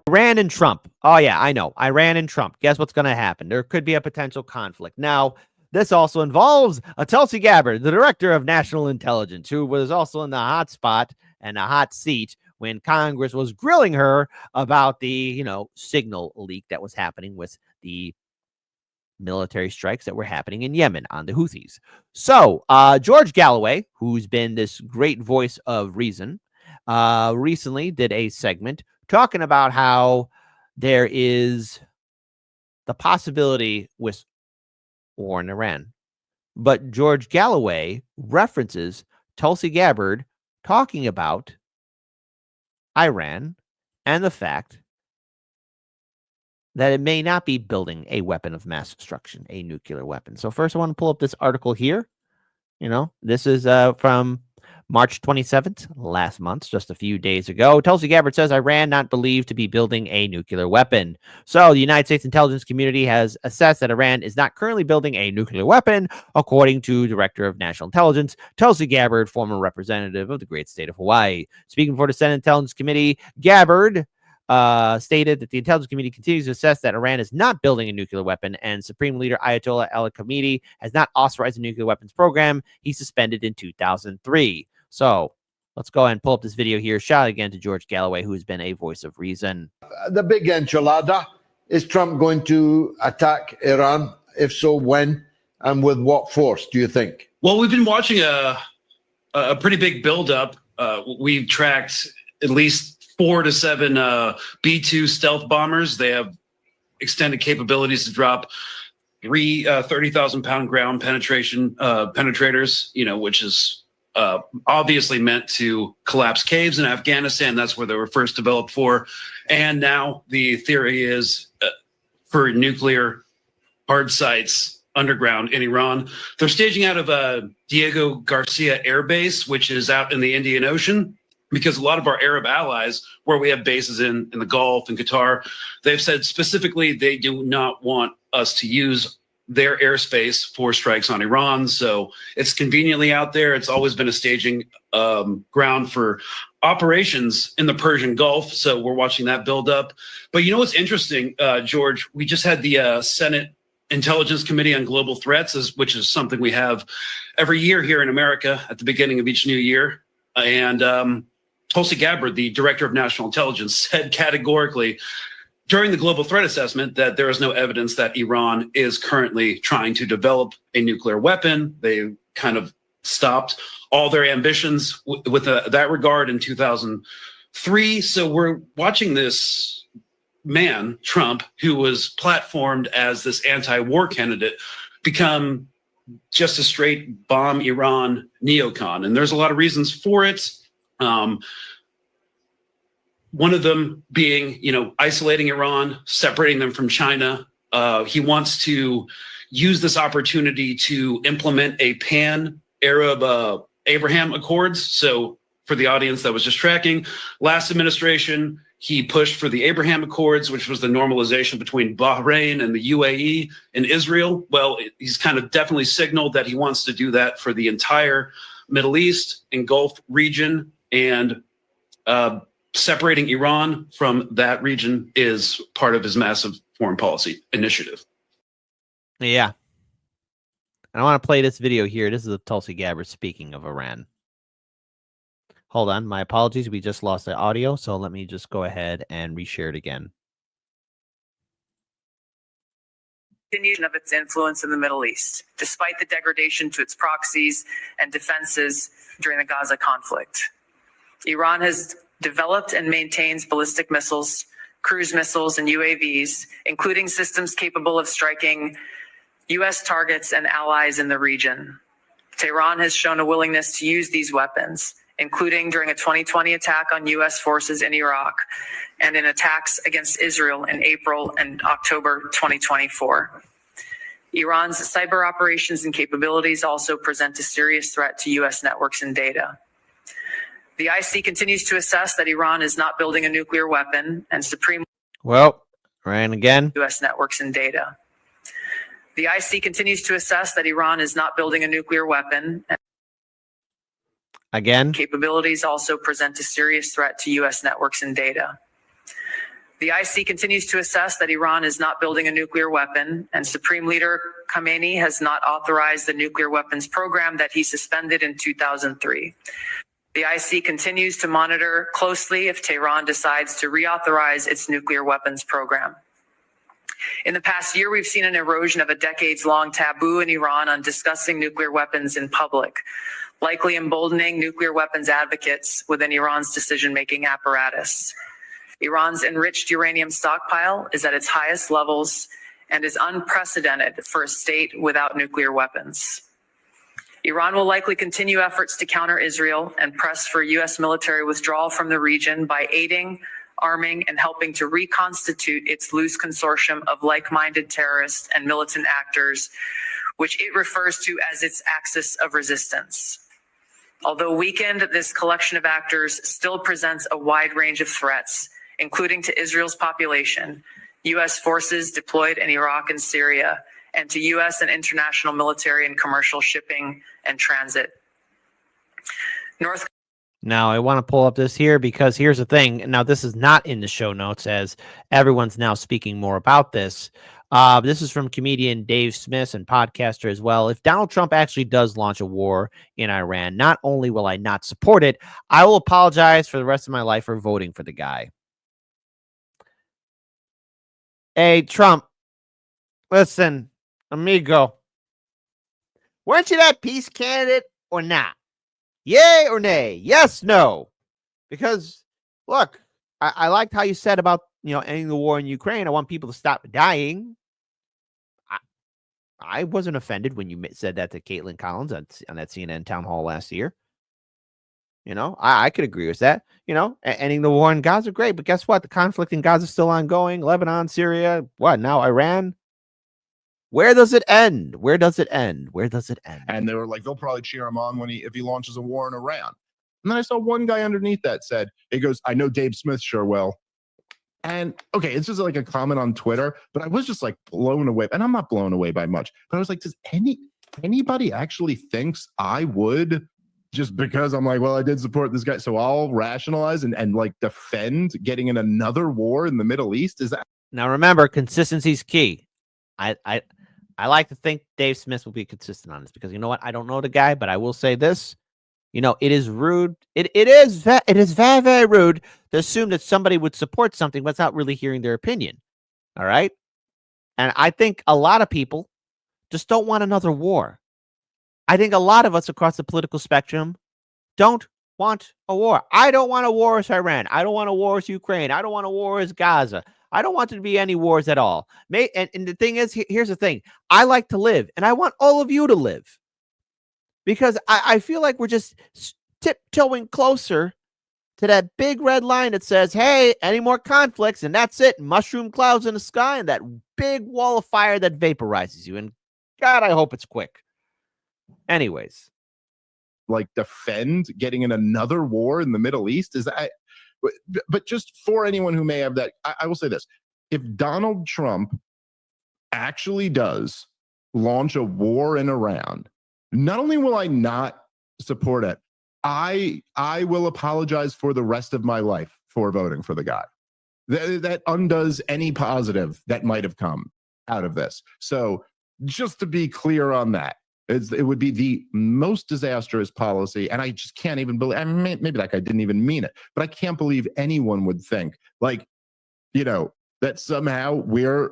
Iran and Trump. Oh, yeah, I know. Iran and Trump. Guess what's going to happen? There could be a potential conflict. Now, this also involves Tulsi Gabbard, the director of national intelligence, who was also in the hot spot and a hot seat when Congress was grilling her about the, signal leak that was happening with the military strikes that were happening in Yemen on the Houthis. So, George Galloway, who's been this great voice of reason, recently did a segment talking about how there is the possibility with war in Iran. But George Galloway references Tulsi Gabbard talking about Iran and the fact that it may not be building a weapon of mass destruction, a nuclear weapon. So first I want to pull up this article here. This is from March 27th, last month, just a few days ago. Tulsi Gabbard says Iran not believed to be building a nuclear weapon. So the United States intelligence community has assessed that Iran is not currently building a nuclear weapon, according to Director of National Intelligence, Tulsi Gabbard, former representative of the great state of Hawaii. Speaking before the Senate Intelligence Committee, Gabbard stated that the intelligence community continues to assess that Iran is not building a nuclear weapon, and Supreme Leader Ayatollah Ali Khamenei has not authorized a nuclear weapons program he suspended in 2003. So let's go ahead and pull up this video here. Shout out again to George Galloway, who has been a voice of reason. The big enchilada, is Trump going to attack Iran? If so, when and with what force, do you think? Well, we've been watching a pretty big buildup. We've tracked at least 4 to 7 B-2 stealth bombers. They have extended capabilities to drop 3 30,000-pound ground penetrators, which is obviously meant to collapse caves in Afghanistan. That's where they were first developed for. And now the theory is for nuclear hard sites underground in Iran. They're staging out of Diego Garcia Air Base, which is out in the Indian Ocean, because a lot of our Arab allies, where we have bases in the Gulf and Qatar, they've said specifically they do not want us to use their airspace for strikes on Iran. So it's conveniently out there. It's always been a staging ground for operations in the Persian Gulf. So we're watching that build up. But you know what's interesting, George? We just had the Senate Intelligence Committee on Global Threats, which is something we have every year here in America at the beginning of each new year. And Tulsi Gabbard, the director of national intelligence, said categorically during the global threat assessment that there is no evidence that Iran is currently trying to develop a nuclear weapon. They kind of stopped all their ambitions with that regard in 2003. So we're watching this man, Trump, who was platformed as this anti-war candidate, become just a straight bomb Iran neocon. And there's a lot of reasons for it. One of them being, isolating Iran, separating them from China. He wants to use this opportunity to implement a pan-Arab Abraham Accords. So for the audience that was just tracking, last administration, he pushed for the Abraham Accords, which was the normalization between Bahrain and the UAE and Israel. Well, he's kind of definitely signaled that he wants to do that for the entire Middle East and Gulf region, and separating Iran from that region is part of his massive foreign policy initiative. Yeah. And I want to play this video here. This is Tulsi Gabbard speaking of Iran. Hold on. My apologies. We just lost the audio. So let me just go ahead and reshare it again. Continuation of its influence in the Middle East, despite the degradation to its proxies and defenses during the Gaza conflict. Iran has developed and maintains ballistic missiles, cruise missiles, and UAVs, including systems capable of striking U.S. targets and allies in the region. Tehran has shown a willingness to use these weapons, including during a 2020 attack on U.S. forces in Iraq and in attacks against Israel in April and October 2024. Iran's cyber operations and capabilities also present a serious threat to U.S. networks and data. The IC continues to assess that Iran is not building a nuclear weapon, and Supreme Ran again. U.S. networks and data. The IC continues to assess that Iran is not building a nuclear weapon. Again. Capabilities also present a serious threat to U.S. networks and data. The IC continues to assess that Iran is not building a nuclear weapon, and Supreme Leader Khamenei has not authorized the nuclear weapons program that he suspended in 2003. The IC continues to monitor closely if Tehran decides to reauthorize its nuclear weapons program. In the past year, we've seen an erosion of a decades-long taboo in Iran on discussing nuclear weapons in public, likely emboldening nuclear weapons advocates within Iran's decision-making apparatus. Iran's enriched uranium stockpile is at its highest levels and is unprecedented for a state without nuclear weapons. Iran will likely continue efforts to counter Israel and press for U.S. military withdrawal from the region by aiding, arming, and helping to reconstitute its loose consortium of like-minded terrorists and militant actors, which it refers to as its axis of resistance. Although weakened, this collection of actors still presents a wide range of threats, including to Israel's population, U.S. forces deployed in Iraq and Syria, and to U.S. and international military and commercial shipping and transit. Now, I want to pull up this here because here's the thing. Now, this is not in the show notes as everyone's now speaking more about this. This is from comedian Dave Smith and podcaster as well. If Donald Trump actually does launch a war in Iran, not only will I not support it, I will apologize for the rest of my life for voting for the guy. Hey, Trump, listen, amigo, weren't you that peace candidate or not? Yay or nay? Yes, no. Because, look, I liked how you said about, ending the war in Ukraine. I want people to stop dying. I wasn't offended when you said that to Caitlin Collins on that CNN town hall last year. I could agree with that. Ending the war in Gaza, great. But guess what? The conflict in Gaza is still ongoing. Lebanon, Syria, what? Now Iran? Where does it end? Where does it end? Where does it end? And they were like, they'll probably cheer him on if he launches a war in Iran. And then I saw one guy underneath that said, he goes, I know Dave Smith sure will. And okay, it's just like a comment on Twitter, but I was just like blown away. And I'm not blown away by much, but I was like, does anybody actually thinks I would, just because I'm like, well, I did support this guy, so I'll rationalize and like defend getting in another war in the Middle East? Is that? Now remember, consistency is key. I like to think Dave Smith will be consistent on this because you know what? I don't know the guy, but I will say this. It is rude. It is very, very rude to assume that somebody would support something without really hearing their opinion. All right. And I think a lot of people just don't want another war. I think a lot of us across the political spectrum don't want a war. I don't want a war with Iran. I don't want a war with Ukraine. I don't want a war with Gaza. I don't want there to be any wars at all. And the thing is, here's the thing. I like to live, and I want all of you to live. Because I feel like we're just tiptoeing closer to that big red line that says, hey, any more conflicts, and that's it. Mushroom clouds in the sky, and that big wall of fire that vaporizes you. And God, I hope it's quick. Anyways. Like defend getting in another war in the Middle East? Is that? But just for anyone who may have that, I will say this. If Donald Trump actually does launch a war in Iran, not only will I not support it, I will apologize for the rest of my life for voting for the guy. That undoes any positive that might have come out of this. So just to be clear on that, it would be the most disastrous policy, and I just can't even believe. I mean, maybe that guy didn't even mean it, but I can't believe anyone would think that somehow we're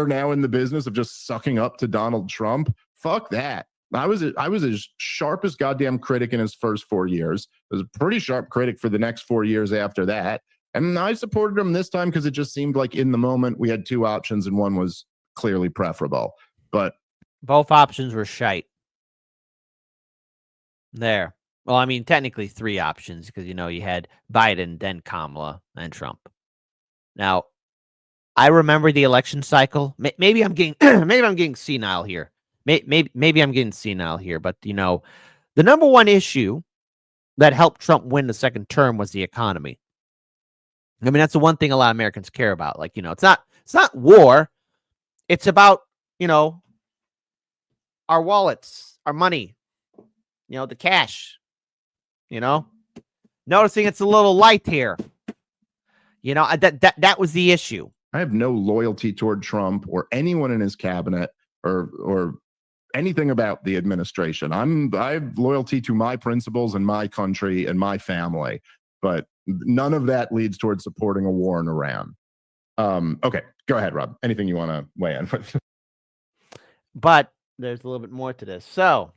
now in the business of just sucking up to Donald Trump. Fuck that. I was as sharp as goddamn critic in his first 4 years. I was a pretty sharp critic for the next 4 years after that, and I supported him this time because it just seemed like in the moment we had two options and one was clearly preferable. But both options were shite. There. Well, I mean, technically three options because, you had Biden, then Kamala, and Trump. Now, I remember the election cycle. Maybe I'm getting senile here. Maybe I'm getting senile here. But, the number one issue that helped Trump win the second term was the economy. I mean, that's the one thing a lot of Americans care about. Like, it's not war. It's about, our wallets, our money, the cash, noticing it's a little light here. You know, that was the issue. I have no loyalty toward Trump or anyone in his cabinet or anything about the administration. I have loyalty to my principles and my country and my family, but none of that leads towards supporting a war in Iran. Okay, go ahead, Rob. Anything you want to weigh in with? But there's a little bit more to this. So,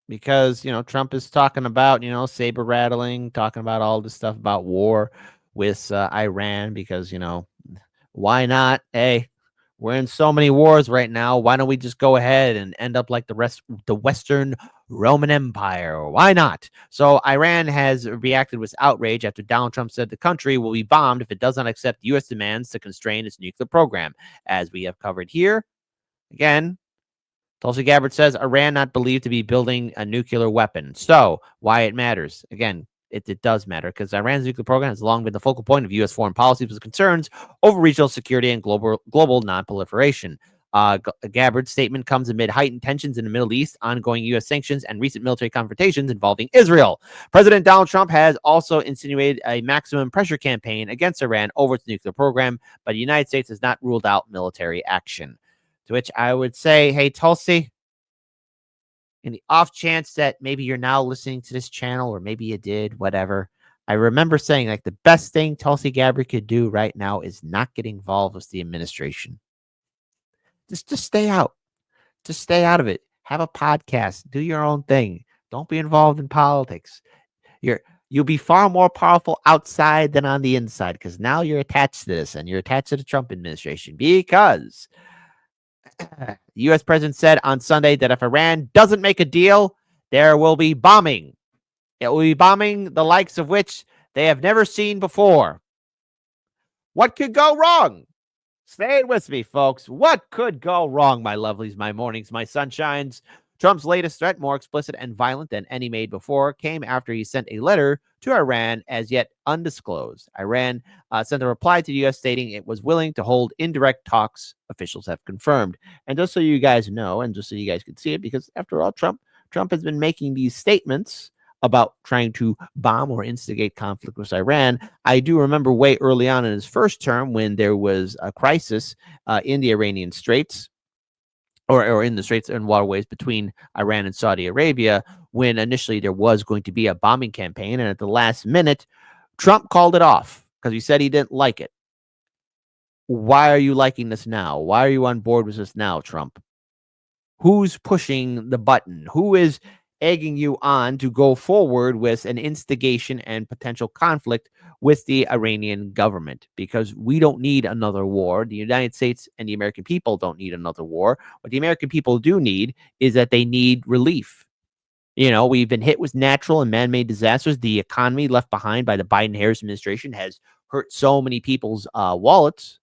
because, you know, Trump is talking about, you know, saber rattling, talking about all this stuff about war with Iran, because, you know, why not? Hey, we're in so many wars right now. Why don't we just go ahead and end up like the Western Roman Empire? Why not? So Iran has reacted with outrage after Donald Trump said the country will be bombed if it does not accept U.S. demands to constrain its nuclear program. As we have covered here, again, Tulsi Gabbard says Iran not believed to be building a nuclear weapon. So why it matters? Again, it does matter because Iran's nuclear program has long been the focal point of U.S. foreign policy with concerns over regional security and global non-proliferation. Gabbard's statement comes amid heightened tensions in the Middle East, ongoing U.S. sanctions, and recent military confrontations involving Israel. President Donald Trump has also insinuated a maximum pressure campaign against Iran over its nuclear program, but the United States has not ruled out military action. To which I would say, hey, Tulsi, in the off chance that maybe you're now listening to this channel, or maybe you did, whatever, I remember saying, like, the best thing Tulsi Gabbard could do right now is not get involved with the administration. Just stay out. Just stay out of it. Have a podcast. Do your own thing. Don't be involved in politics. You'll be far more powerful outside than on the inside, because now you're attached to this, and you're attached to the Trump administration, because the U.S. president said on Sunday that if Iran doesn't make a deal, there will be bombing. It will be bombing the likes of which they have never seen before. What could go wrong? Stay with me, folks. What could go wrong, my lovelies, my mornings, my sunshines? Trump's latest threat, more explicit and violent than any made before, came after he sent a letter to Iran as yet undisclosed. Iran sent a reply to the U.S. stating it was willing to hold indirect talks, officials have confirmed. And just so you guys know, and just so you guys can see it, because after all, Trump has been making these statements about trying to bomb or instigate conflict with Iran. I do remember way early on in his first term when there was a crisis in the Iranian Straits, or in the Straits and waterways between Iran and Saudi Arabia, when initially there was going to be a bombing campaign, and at the last minute, Trump called it off because he said he didn't like it. Why are you liking this now? Why are you on board with this now, Trump? Who's pushing the button? Who is egging you on to go forward with an instigation and potential conflict with the Iranian government? Because we don't need another war. The United States and the American people don't need another war. What the American people do need is that they need relief. You know, we've been hit with natural and man-made disasters. The economy left behind by the Biden-Harris administration has hurt so many people's wallets.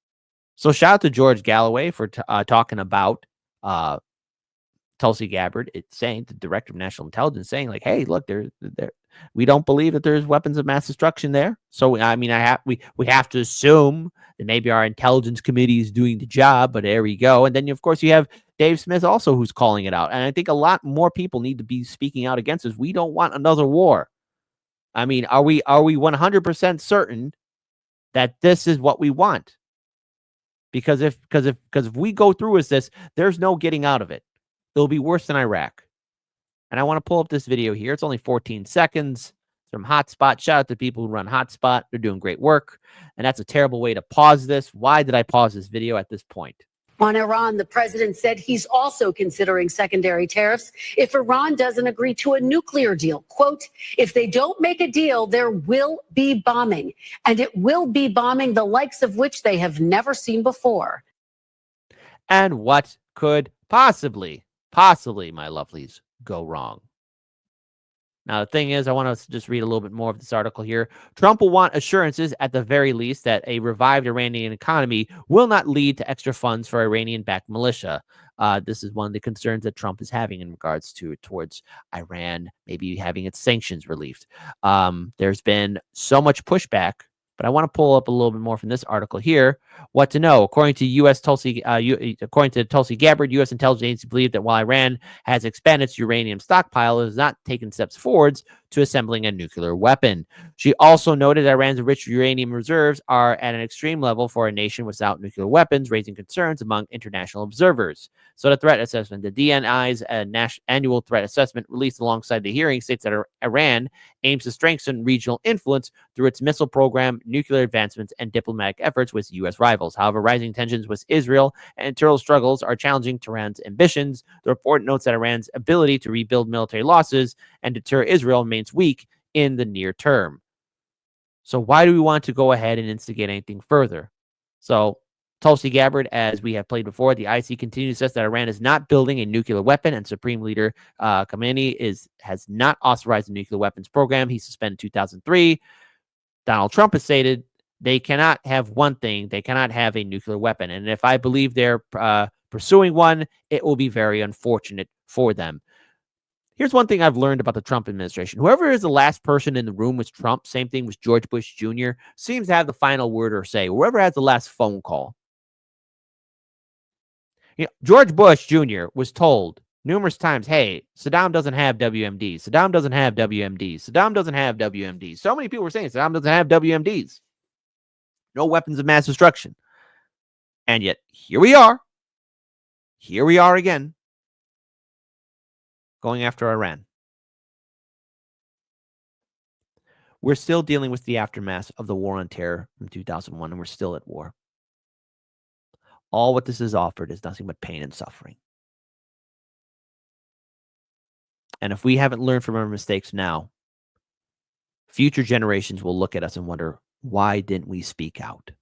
So shout out to George Galloway for talking about Tulsi Gabbard. It's saying, the director of national intelligence, saying like, hey, look, we don't believe that there's weapons of mass destruction there. So I mean, we have to assume that maybe our intelligence committee is doing the job, but there we go. And then of course you have Dave Smith also, who's calling it out. And I think a lot more people need to be speaking out against this. We don't want another war. I mean, are we 100% certain that this is what we want? Because if we go through with this, there's no getting out of it. It'll be worse than Iraq. And I want to pull up this video here. It's only 14 seconds. It's from Hotspot. Shout out to people who run Hotspot. They're doing great work. And that's a terrible way to pause this. Why did I pause this video at this point? On Iran, the president said he's also considering secondary tariffs if Iran doesn't agree to a nuclear deal. Quote, if they don't make a deal, there will be bombing. And it will be bombing the likes of which they have never seen before. And what could possibly, my lovelies, go wrong? Now, the thing is, I want to just read a little bit more of this article here. Trump will want assurances, at the very least, that a revived Iranian economy will not lead to extra funds for Iranian-backed militia. This is one of the concerns that Trump is having in regards towards Iran, maybe having its sanctions relieved. There's been so much pushback, but I want to pull up a little bit more from this article here. What to know? According to Tulsi Gabbard, U.S. intelligence agencies believe that while Iran has expanded its uranium stockpile, it has not taken steps forwards to assembling a nuclear weapon. She also noted Iran's enriched uranium reserves are at an extreme level for a nation without nuclear weapons, raising concerns among international observers. So the threat assessment, the DNI's annual threat assessment released alongside the hearing states that Iran aims to strengthen regional influence through its missile program, nuclear advancements, and diplomatic efforts with U.S. rivals. However, rising tensions with Israel and internal struggles are challenging Tehran's ambitions. The report notes that Iran's ability to rebuild military losses and deter Israel remains weak in the near term. So why do we want to go ahead and instigate anything further? So Tulsi Gabbard, as we have played before, the IC continues to stress that Iran is not building a nuclear weapon, and Supreme Leader Khamenei has not authorized the nuclear weapons program he suspended in 2003. Donald Trump has stated they cannot have one thing. They cannot have a nuclear weapon. And if I believe they're pursuing one, it will be very unfortunate for them. Here's one thing I've learned about the Trump administration. Whoever is the last person in the room with Trump, same thing with George Bush Jr., seems to have the final word or say. Whoever has the last phone call. You know, George Bush Jr. was told numerous times, hey, Saddam doesn't have WMDs. Saddam doesn't have WMDs. Saddam doesn't have WMDs. So many people were saying Saddam doesn't have WMDs. No weapons of mass destruction. And yet, here we are. Here we are again. Going after Iran. We're still dealing with the aftermath of the war on terror from 2001, and we're still at war. All what this has offered is nothing but pain and suffering. And if we haven't learned from our mistakes now, future generations will look at us and wonder, why didn't we speak out?